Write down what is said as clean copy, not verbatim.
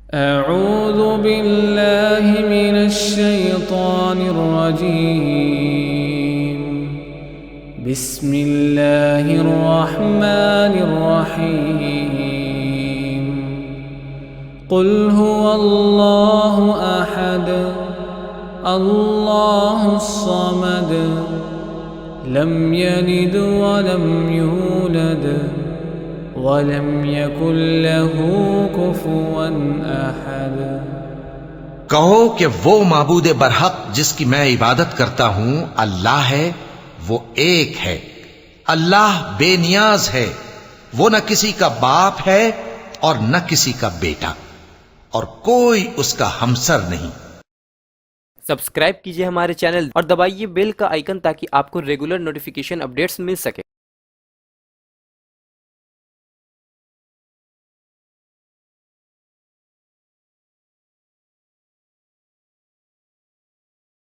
أعوذ बिल्लाहि मिनश शैतानिर रजीम बिस्मिल्लाहिर रहमानिर रहीम क़ुल हुवल्लाहु अहद अल्लाहुस समद लम यलिद वलम यूलद वलम यकुल लहू कुफुवन अहद। कहो कि वो माबूद बरहक जिसकी मैं इबादत करता हूं अल्लाह है, वो एक है। अल्लाह बेनियाज है, वो न किसी का बाप है और न किसी का बेटा, और कोई उसका हमसर नहीं। सब्सक्राइब कीजिए हमारे चैनल और दबाइए बेल का आइकन ताकि आपको रेगुलर नोटिफिकेशन अपडेट्स मिल सके।